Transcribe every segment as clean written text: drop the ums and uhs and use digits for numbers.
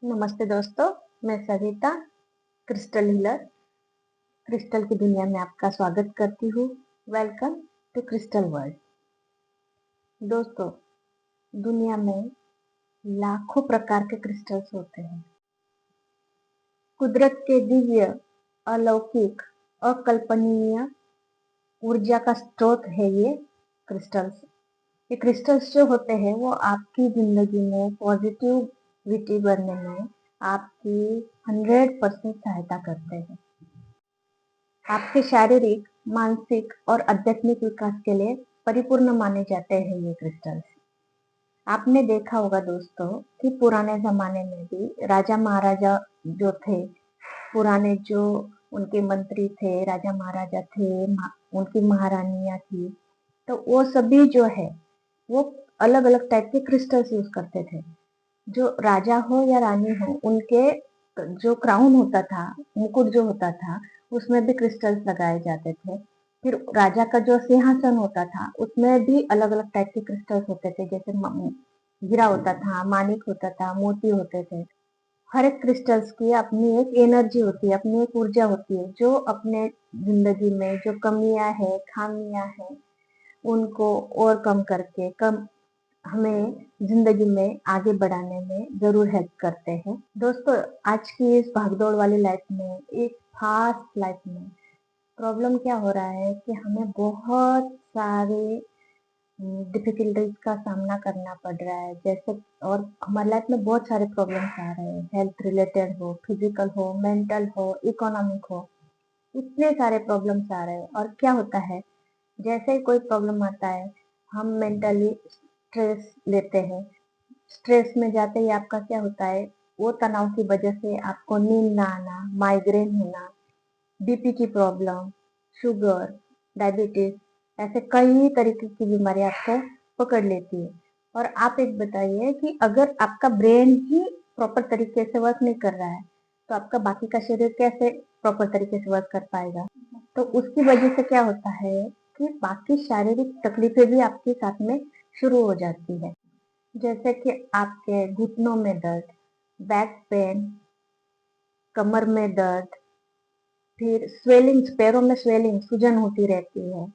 नमस्ते दोस्तों, मैं सविता क्रिस्टल हीलर क्रिस्टल की दुनिया में आपका स्वागत करती हूँ। Welcome to crystal world. दोस्तों, दुनिया में लाखों प्रकार के क्रिस्टल्स होते हैं। कुदरत के दिव्य, अलौकिक, अकल्पनीय ऊर्जा का स्रोत है ये क्रिस्टल्स। ये क्रिस्टल्स जो होते हैं वो आपकी जिंदगी में पॉजिटिविटी बनने में आपकी 100% सहायता करते हैं। आपके शारीरिक, मानसिक और आध्यात्मिक विकास के लिए परिपूर्ण माने जाते हैं ये क्रिस्टल्स। आपने देखा होगा दोस्तों कि पुराने जमाने में भी राजा महाराजा जो थे, पुराने जो उनके मंत्री थे, राजा महाराजा थे, उनकी महारानियां थी, तो वो सभी जो है वो अलग अलग टाइप के क्रिस्टल्स यूज करते थे। जो राजा हो या रानी हो, उनके जो क्राउन होता था, मुकुट जो होता था, उसमें भी क्रिस्टल्स लगाए जाते थे। फिर राजा का जो सिंहासन होता था, उसमें भी अलग अलग टाइप के क्रिस्टल्स होते थे, जैसे हीरा होता था, मानिक होता था, मोती होते थे। हर एक क्रिस्टल्स की अपनी एक एनर्जी होती है, अपनी एक ऊर्जा होती है, जो अपने जिंदगी में जो कमियां है, खामियां है, उनको ओवरकम करके हमें जिंदगी में आगे बढ़ाने में जरूर हेल्प करते हैं। दोस्तों, आज की इस भागदौड़ वाली लाइफ में, एक फास्ट लाइफ में प्रॉब्लम क्या हो रहा है कि हमें बहुत सारे डिफिकल्टीज का सामना करना पड़ रहा है। जैसे और हमारी लाइफ में बहुत सारे प्रॉब्लम्स आ रहे हैं, हेल्थ रिलेटेड हो, फिजिकल हो, मेंटल हो, इकोनॉमिक हो, इतने सारे प्रॉब्लम्स आ रहे हैं। और क्या होता है, जैसे ही कोई प्रॉब्लम आता है, हम मेंटली स्ट्रेस लेते हैं। स्ट्रेस में जाते ही आपका क्या होता है, वो तनाव की वजह से आपको नींद ना आना, माइग्रेन होना, बीपी की प्रॉब्लम, शुगर, डायबिटीज, ऐसे कई तरीके की बीमारी आपको पकड़ लेती है। और आप एक बताइए कि अगर आपका ब्रेन ही प्रॉपर तरीके से वर्क नहीं कर रहा है, तो आपका बाकी का शरीर कैसे प्रॉपर तरीके से वर्क कर पाएगा? तो उसकी वजह से क्या होता है कि बाकी शारीरिक तकलीफें भी आपके साथ में शुरू हो जाती है। जैसे कि आपके घुटनों में दर्द, बैक पेन, कमर में दर्द, फिर स्वेलिंग, पैरों में स्वेलिंग, सूजन होती रहती है,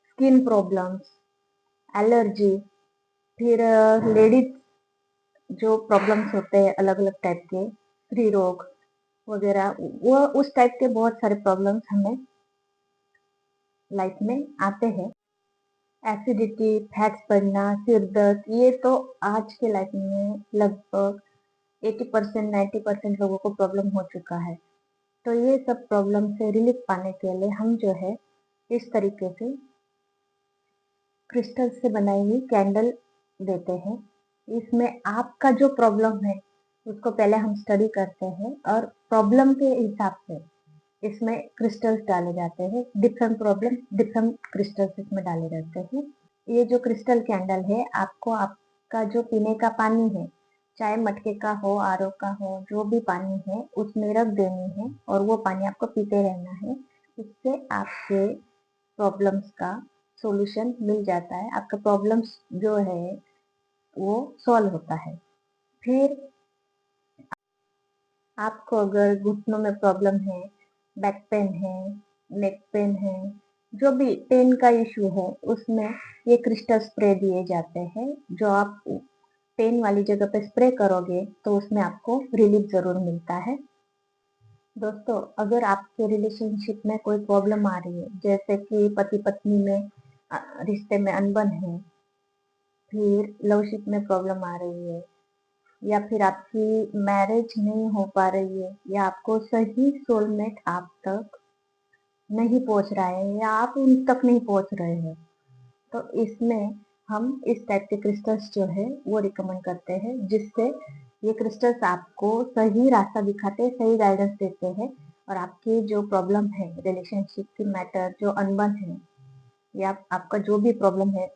स्किन प्रॉब्लम्स, एलर्जी, फिर लेडीज जो प्रॉब्लम्स होते हैं अलग अलग टाइप के, स्त्री रोग वगैरह, वो उस टाइप के बहुत सारे प्रॉब्लम्स हमें लाइफ में आते हैं। एसिडिटी, फैट्स बढ़ना, सिर दर्द, ये तो आज के लाइफ में लगभग 80% 90% लोगों को प्रॉब्लम हो चुका है। तो ये सब प्रॉब्लम से रिलीफ पाने के लिए हम जो है इस तरीके से क्रिस्टल से बनाई हुई कैंडल देते हैं। इसमें आपका जो प्रॉब्लम है उसको पहले हम स्टडी करते हैं और प्रॉब्लम के हिसाब से इसमें क्रिस्टल्स डाले जाते हैं। डिफरेंट प्रॉब्लम, डिफरेंट क्रिस्टल्स इसमें डाले जाते हैं। ये जो क्रिस्टल कैंडल है, आपको आपका जो पीने का पानी है, चाहे मटके का हो, आरओ का हो, जो भी पानी है उसमें रख देनी है और वो पानी आपको पीते रहना है। इससे आपके प्रॉब्लम्स का सॉल्यूशन मिल जाता है, आपका प्रॉब्लम्स जो है वो सॉल्व होता है। फिर आपको अगर घुटनों में प्रॉब्लम है, बैक पेन है, नेक पेन है, जो भी पेन का इश्यू है, उसमें ये क्रिस्टल स्प्रे दिए जाते हैं। जो आप पेन वाली जगह पे स्प्रे करोगे तो उसमें आपको रिलीफ जरूर मिलता है। दोस्तों, अगर आपके रिलेशनशिप में कोई प्रॉब्लम आ रही है, जैसे कि पति पत्नी में रिश्ते में अनबन है, फिर लवशिप में प्रॉब्लम आ रही है, या फिर आपकी मैरिज नहीं हो पा रही है, या आपको सही सोलमेट आप तक नहीं पहुंच रहा है, या आप उन तक नहीं पहुंच रहे हैं, तो इसमें हम इस टाइप के क्रिस्टल्स जो है वो रिकमेंड करते हैं, जिससे ये क्रिस्टल्स आपको सही रास्ता दिखाते हैं, सही गाइडेंस देते हैं, और आपकी जो प्रॉब्लम है, रिलेशनशिप की मैटर जो अनबन है, या आपका जो भी प्रॉब्लम है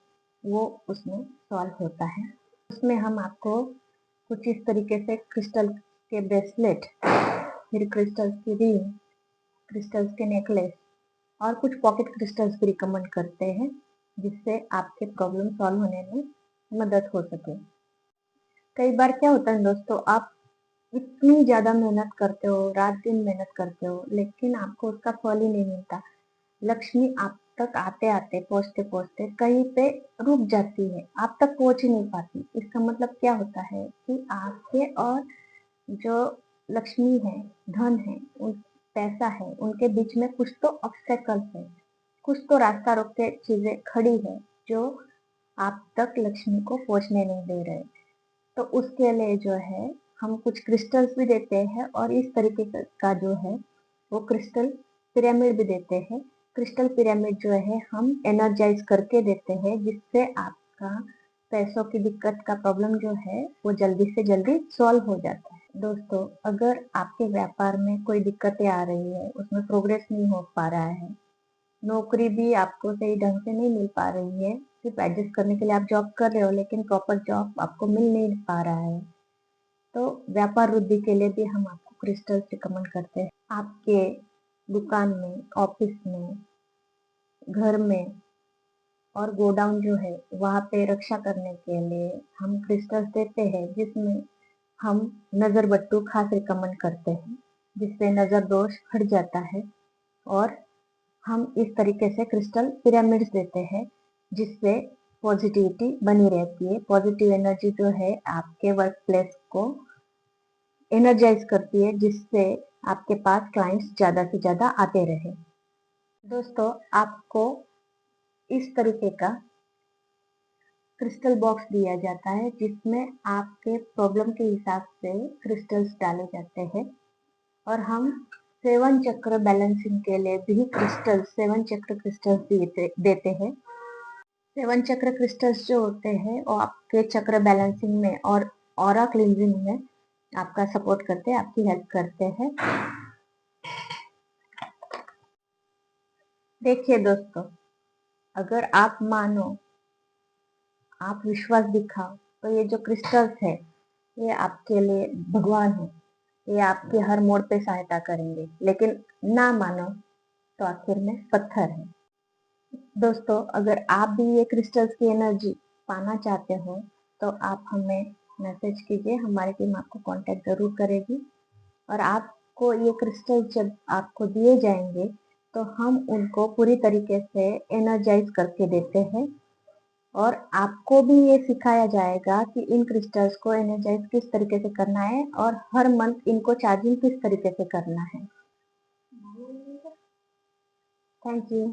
वो उसमें सॉल्व होता है। उसमें हम आपको कुछ इस तरीके से क्रिस्टल के ब्रेसलेट, फिर क्रिस्टल्स की रिंग, क्रिस्टल्स के नेकलेस और कुछ पॉकेट क्रिस्टल्स भी रिकमेंड करते हैं, जिससे आपके प्रॉब्लम सॉल्व होने में मदद हो सके। कई बार क्या होता है दोस्तों, आप इतनी ज़्यादा मेहनत करते हो, रात-दिन मेहनत करते हो, लेकिन आपको उसका फल ही नहीं मिलता। लक्ष्मी आप तक आते-आते, पहुँचते-पहुँचते कहीं पे रुक जाती है, आप तक पहुँच ही नहीं पाती। इसका मतलब क्या होता है कि आपके और जो लक्ष्मी है, धन है, उन पैसा है, उनके बीच में कुछ तो ऑब्स्टेकल्स है, कुछ तो रास्ता रोक के चीज़ें खड़ी है, जो आप तक लक्ष्मी को पहुँचने नहीं दे रहे। तो उसके लिए जो है हम कुछ क्रिस्टल्स भी देते हैं और इस तरीके का जो है वो क्रिस्टल पिरामिड भी देते हैं। क्रिस्टल पिरामिड जो है हम एनर्जाइज करके देते हैं, जिससे आपका पैसों की दिक्कत का प्रॉब्लम जो है वो जल्दी से जल्दी सॉल्व हो जाता है। दोस्तों, अगर आपके व्यापार में कोई दिक्कतें आ रही है, उसमें प्रोग्रेस नहीं हो पा रहा है, नौकरी भी आपको सही ढंग से नहीं मिल पा रही है, सिर्फ एडजस्ट करने के लिए आप जॉब कर रहे हो लेकिन प्रॉपर जॉब आपको मिल नहीं पा रहा है, तो व्यापार वृद्धि के लिए भी हम आपको क्रिस्टल्स रिकमेंड करते हैं। आपके दुकान में, ऑफिस में, घर में और गोडाउन जो है वहाँ पे रक्षा करने के लिए हम क्रिस्टल्स देते हैं, जिसमें हम नज़र बट्टू खास रिकमेंड करते हैं, जिससे नज़र दोष हट जाता है। और हम इस तरीके से क्रिस्टल पिरामिड्स देते हैं, जिससे पॉजिटिविटी बनी रहती है। पॉजिटिव एनर्जी जो है आपके वर्क प्लेस को एनर्जाइज करती है, जिससे आपके पास क्लाइंट्स ज़्यादा से ज़्यादा आते रहे। दोस्तों, आपको इस तरीके का क्रिस्टल बॉक्स दिया जाता है, जिसमें आपके प्रॉब्लम के हिसाब से क्रिस्टल्स डाले जाते हैं और हम सेवन चक्र बैलेंसिंग के लिए भी क्रिस्टल सेवन चक्र क्रिस्टल्स देते हैं। सेवन चक्र क्रिस्टल्स जो होते हैं वो आपके चक्र बैलेंसिंग में और ऑरा क्लींजिंग में आपका सपोर्ट करते हैं, आपकी हेल्प करते हैं। देखिए दोस्तों, अगर आप मानो, आप विश्वास दिखाओ, तो ये जो क्रिस्टल्स है ये आपके लिए भगवान है। ये आपके हर मोड़ पे सहायता करेंगे, लेकिन ना मानो तो आखिर में पत्थर है। दोस्तों, अगर आप भी ये क्रिस्टल्स की एनर्जी पाना चाहते हो तो आप हमें मैसेज कीजिए, हमारी टीम आपको कांटेक्ट जरूर करेगी। और आपको ये क्रिस्टल जब आपको दिए जाएंगे तो हम उनको पूरी तरीके से एनर्जाइज करके देते हैं और आपको भी ये सिखाया जाएगा कि इन क्रिस्टल्स को एनर्जाइज किस तरीके से करना है और हर मंथ इनको चार्जिंग किस तरीके से करना है। Thank you.